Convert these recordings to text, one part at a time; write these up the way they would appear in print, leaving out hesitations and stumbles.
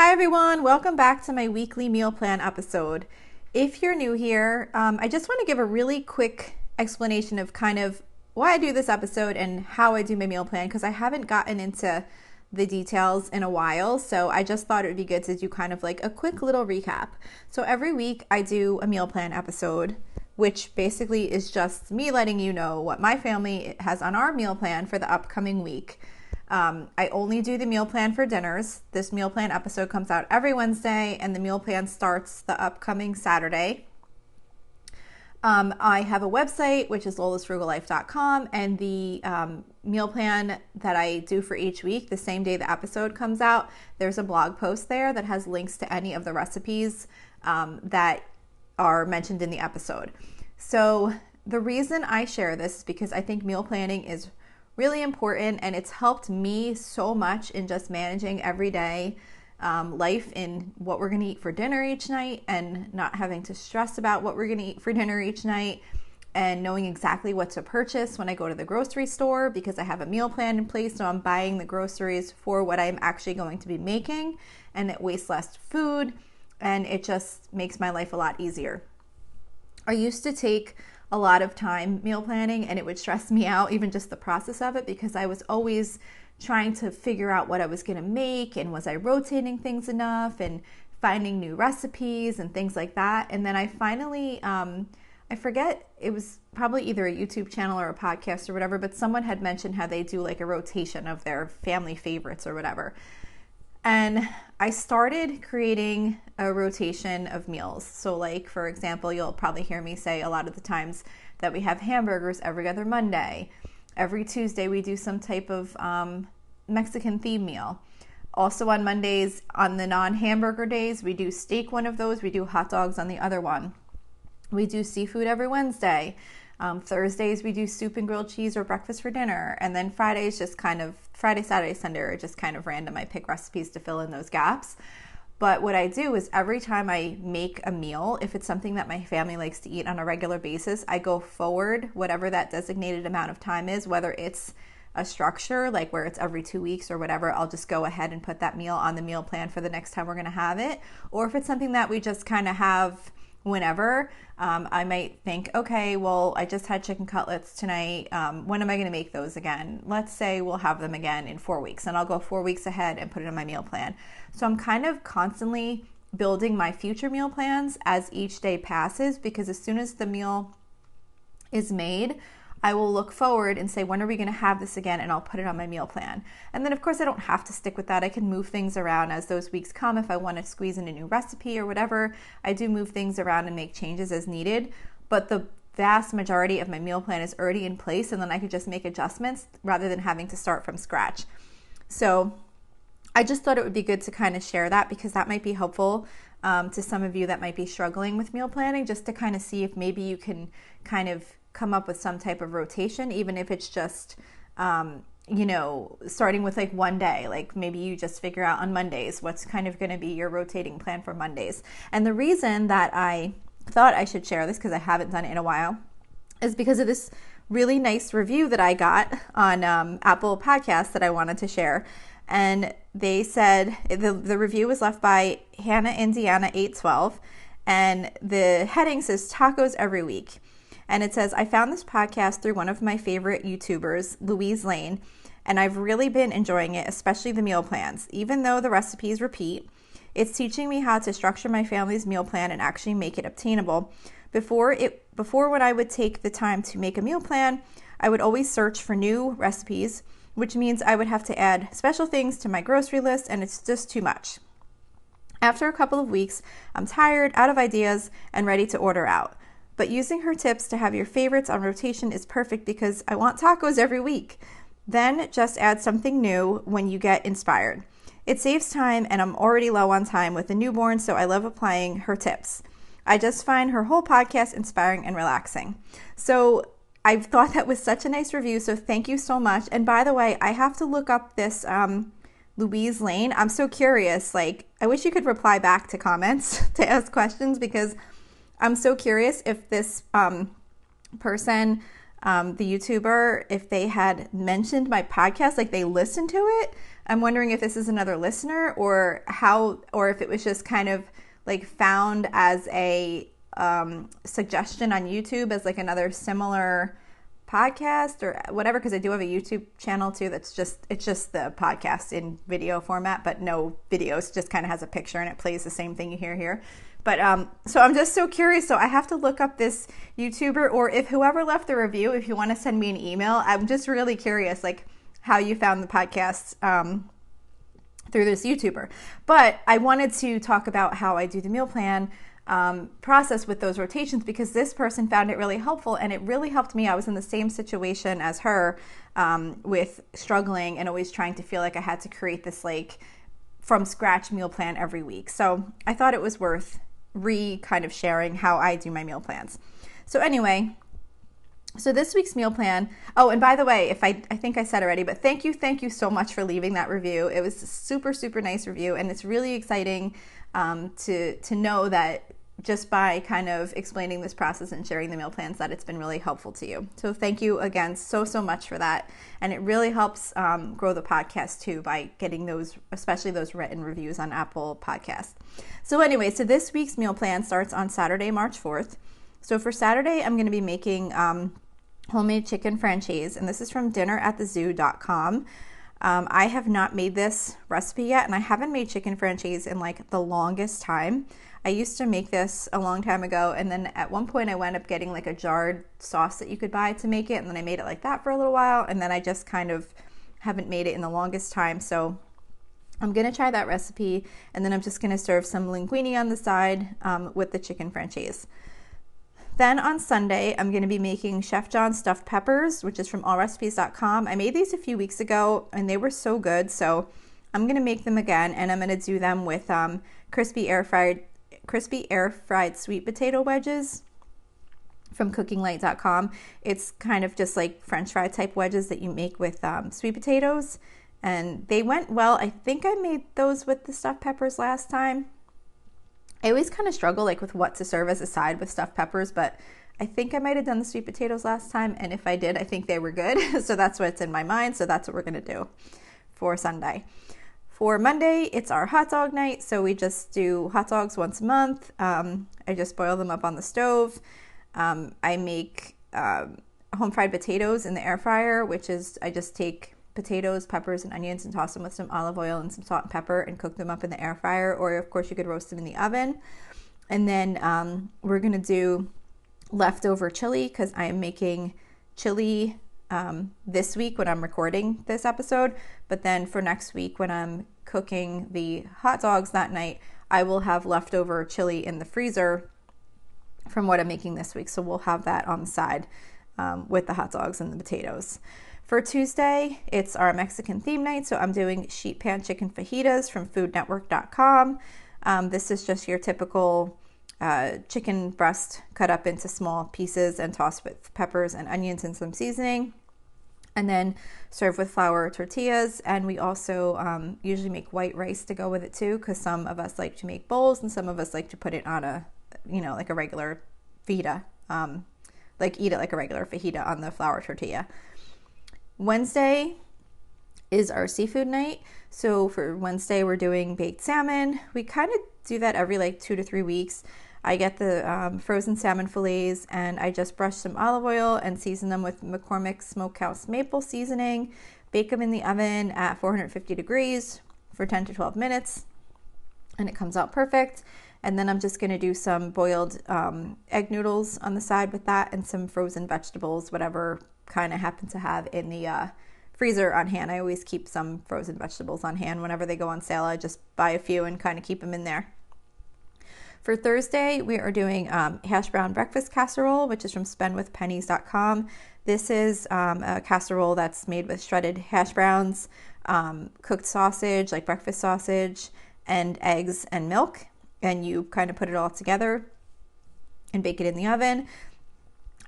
Hi everyone, welcome back to my weekly meal plan episode. If you're new here, I just want to give a really quick explanation of kind of why I do this episode and how I do my meal plan because I haven't gotten into the details in a while. So I just thought it would be good to do kind of like a quick little recap. So every week I do a meal plan episode, which basically is just me letting you know what my family has on our meal plan for the upcoming week. I only do the meal plan for dinners. This meal plan episode comes out every Wednesday, and the meal plan starts the upcoming Saturday. I have a website, which is lolasfrugallife.com, and the meal plan that I do for each week, the same day the episode comes out, there's a blog post there that has links to any of the recipes that are mentioned in the episode. So the reason I share this is because I think meal planning is really important, and it's helped me so much in just managing everyday life in what we're going to eat for dinner each night and not having to stress about what we're going to eat for dinner each night and knowing exactly what to purchase when I go to the grocery store because I have a meal plan in place, so I'm buying the groceries for what I'm actually going to be making, and it wastes less food and it just makes my life a lot easier. I used to take a lot of time meal planning and it would stress me out, even just the process of it, because I was always trying to figure out what I was going to make and was I rotating things enough and finding new recipes and things like that. And then I finally, I forget, it was probably either a YouTube channel or a podcast or whatever, but someone had mentioned how they do like a rotation of their family favorites or whatever. And I started creating a rotation of meals. So like, for example, you'll probably hear me say a lot of the times that we have hamburgers every other Monday. Every Tuesday we do some type of Mexican theme meal. Also on Mondays, on the non-hamburger days, we do steak one of those. We do hot dogs on the other one. We do seafood every Wednesday. Thursdays we do soup and grilled cheese or breakfast for dinner. And then Fridays just kind of, Friday, Saturday, Sunday are just kind of random. I pick recipes to fill in those gaps. But what I do is every time I make a meal, if it's something that my family likes to eat on a regular basis, I go forward whatever that designated amount of time is, whether it's a structure, like where it's every 2 weeks or whatever, I'll just go ahead and put that meal on the meal plan for the next time we're going to have it. Or if it's something that we just kind of have whenever, I might think, okay, well, I just had chicken cutlets tonight. When am I going to make those again? Let's say we'll have them again in 4 weeks, and I'll go 4 weeks ahead and put it in my meal plan. So I'm kind of constantly building my future meal plans as each day passes, because as soon as the meal is made, I will look forward and say, when are we going to have this again? And I'll put it on my meal plan. And then of course I don't have to stick with that. I can move things around as those weeks come. If I want to squeeze in a new recipe or whatever, I do move things around and make changes as needed. But the vast majority of my meal plan is already in place, and then I could just make adjustments rather than having to start from scratch. So I just thought it would be good to kind of share that, because that might be helpful to some of you that might be struggling with meal planning, just to kind of see if maybe you can kind of come up with some type of rotation, even if it's just, starting with like one day. Like maybe you just figure out on Mondays what's kind of going to be your rotating plan for Mondays. And the reason that I thought I should share this, because I haven't done it in a while, is because of this really nice review that I got on Apple Podcasts that I wanted to share. And they said, the review was left by Hannah Indiana 812, and the heading says tacos every week. And it says, I found this podcast through one of my favorite YouTubers, Louise Lane, and I've really been enjoying it, especially the meal plans. Even though the recipes repeat, it's teaching me how to structure my family's meal plan and actually make it obtainable. Before when I would take the time to make a meal plan, I would always search for new recipes, which means I would have to add special things to my grocery list, and it's just too much. After a couple of weeks, I'm tired, out of ideas, and ready to order out. But using her tips to have your favorites on rotation is perfect, because I want tacos every week. Then just add something new when you get inspired. It saves time, and I'm already low on time with a newborn, so I love applying her tips. I just find her whole podcast inspiring and relaxing. So I thought that was such a nice review, so thank you so much. And by the way, I have to look up this Louise Lane. I'm so curious. Like, I wish you could reply back to comments to ask questions, because I'm so curious if this person, the YouTuber, if they had mentioned my podcast, like they listened to it. I'm wondering if this is another listener or if it was just kind of like found as a suggestion on YouTube as like another similar podcast or whatever, because I do have a YouTube channel too it's just the podcast in video format, but no videos, just kind of has a picture and it plays the same thing you hear here. But so I'm just so curious, so I have to look up this YouTuber, or if whoever left the review, if you want to send me an email, I'm just really curious like how you found the podcast through this YouTuber. But I wanted to talk about how I do the meal plan process with those rotations, because this person found it really helpful, and it really helped me. I was in the same situation as her with struggling and always trying to feel like I had to create this like from scratch meal plan every week. So I thought it was worth kind of sharing how I do my meal plans. So anyway, so this week's meal plan, oh, and by the way, I think I said already, but thank you so much for leaving that review. It was a super, super nice review, and it's really exciting to know that just by kind of explaining this process and sharing the meal plans, that it's been really helpful to you. So thank you again so much for that. And it really helps grow the podcast too by getting those, especially those written reviews on Apple Podcasts. So anyway, so this week's meal plan starts on Saturday, March 4th. So for Saturday, I'm going to be making homemade chicken franchise, and this is from dinneratthezoo.com. I have not made this recipe yet, and I haven't made chicken franchise in like the longest time. I used to make this a long time ago, and then at one point I wound up getting like a jarred sauce that you could buy to make it, and then I made it like that for a little while, and then I just kind of haven't made it in the longest time. So I'm going to try that recipe, and then I'm just going to serve some linguine on the side with the chicken franchise. Then on Sunday, I'm going to be making Chef John's stuffed peppers, which is from allrecipes.com. I made these a few weeks ago, and they were so good, so I'm going to make them again, and I'm going to do them with crispy air fried sweet potato wedges from cookinglight.com. It's kind of just like French fry type wedges that you make with sweet potatoes, and they went well. I think I made those with the stuffed peppers last time. I always kind of struggle like with what to serve as a side with stuffed peppers, but I think I might have done the sweet potatoes last time, and if I did, I think they were good. So that's what's in my mind, so that's what we're going to do for Sunday. For Monday, it's our hot dog night, so we just do hot dogs once a month. I just boil them up on the stove. I make home fried potatoes in the air fryer, which is I just take potatoes, peppers, and onions and toss them with some olive oil and some salt and pepper and cook them up in the air fryer, or of course you could roast them in the oven. And then we're going to do leftover chili, because I am making chili this week when I'm recording this episode, but then for next week when I'm cooking the hot dogs that night, I will have leftover chili in the freezer from what I'm making this week, so we'll have that on the side with the hot dogs and the potatoes. For Tuesday, it's our Mexican theme night, so I'm doing sheet pan chicken fajitas from foodnetwork.com. This is just your typical chicken breast cut up into small pieces and tossed with peppers and onions and some seasoning, and then serve with flour tortillas. And we also usually make white rice to go with it too, because some of us like to make bowls and some of us like to put it on a, like a regular fajita, like eat it like a regular fajita on the flour tortilla. Wednesday is our seafood night. So for Wednesday, we're doing baked salmon. We kind of do that every like 2 to 3 weeks. I get the frozen salmon fillets, and I just brush some olive oil and season them with McCormick Smokehouse maple seasoning. Bake them in the oven at 450 degrees for 10 to 12 minutes, and it comes out perfect. And then I'm just going to do some boiled egg noodles on the side with that, and some frozen vegetables, whatever kind of happen to have in the freezer on hand. I always keep some frozen vegetables on hand whenever they go on sale. I just buy a few and kind of keep them in there. For Thursday, we are doing hash brown breakfast casserole, which is from spendwithpennies.com. This is a casserole that's made with shredded hash browns, cooked sausage, like breakfast sausage, and eggs and milk. And you kind of put it all together and bake it in the oven.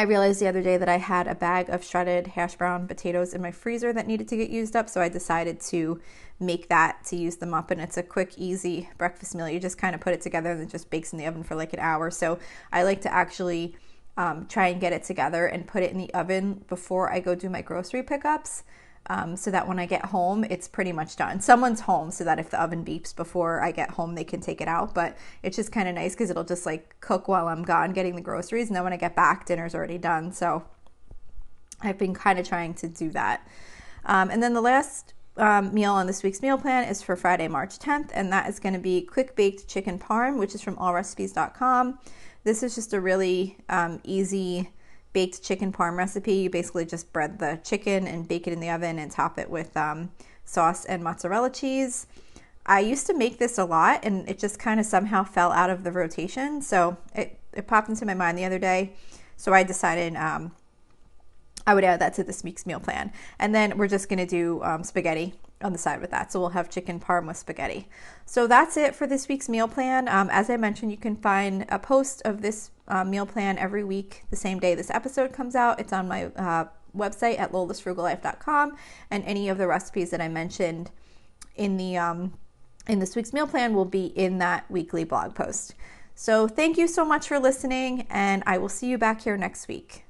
I realized the other day that I had a bag of shredded hash brown potatoes in my freezer that needed to get used up, so I decided to make that to use them up, and it's a quick, easy breakfast meal. You just kind of put it together and it just bakes in the oven for like an hour. So I like to actually try and get it together and put it in the oven before I go do my grocery pickups. so that when I get home, it's pretty much done. Someone's home so that if the oven beeps before I get home, they can take it out. But it's just kind of nice because it'll just like cook while I'm gone getting the groceries. And then when I get back, dinner's already done. So I've been kind of trying to do that. And then the last meal on this week's meal plan is for Friday, March 10th. And that is going to be quick baked chicken parm, which is from allrecipes.com. This is just a really easy baked chicken parm recipe. You basically just bread the chicken and bake it in the oven and top it with sauce and mozzarella cheese. I used to make this a lot and it just kind of somehow fell out of the rotation. So it popped into my mind the other day. So I decided I would add that to this week's meal plan. And then we're just going to do spaghetti on the side with that. So we'll have chicken parm with spaghetti. So that's it for this week's meal plan. As I mentioned, you can find a post of this meal plan every week, the same day this episode comes out. It's on my website at lolasfrugallife.com, and any of the recipes that I mentioned in this week's meal plan will be in that weekly blog post. So thank you so much for listening, and I will see you back here next week.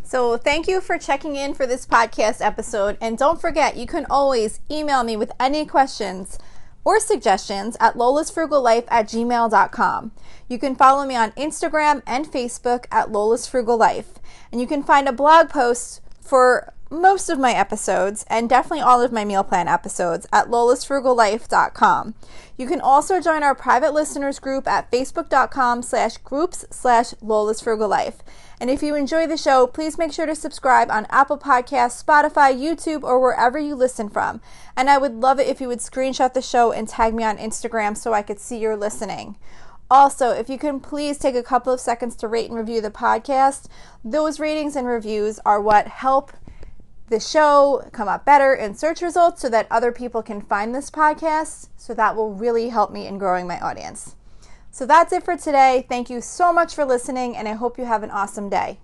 So thank you for checking in for this podcast episode, and don't forget, you can always email me with any questions or suggestions at lolasfrugallife@gmail.com. You can follow me on Instagram and Facebook at lolasfrugallife, and you can find a blog post for most of my episodes and definitely all of my meal plan episodes at lolasfrugallife.com. You can also join our private listeners group at facebook.com/groups/lolasfrugallife. And if you enjoy the show, please make sure to subscribe on Apple Podcasts, Spotify, YouTube, or wherever you listen from. And I would love it if you would screenshot the show and tag me on Instagram so I could see you're listening. Also, if you can please take a couple of seconds to rate and review the podcast. Those ratings and reviews are what help the show come up better in search results so that other people can find this podcast. So that will really help me in growing my audience. So that's it for today. Thank you so much for listening, and I hope you have an awesome day.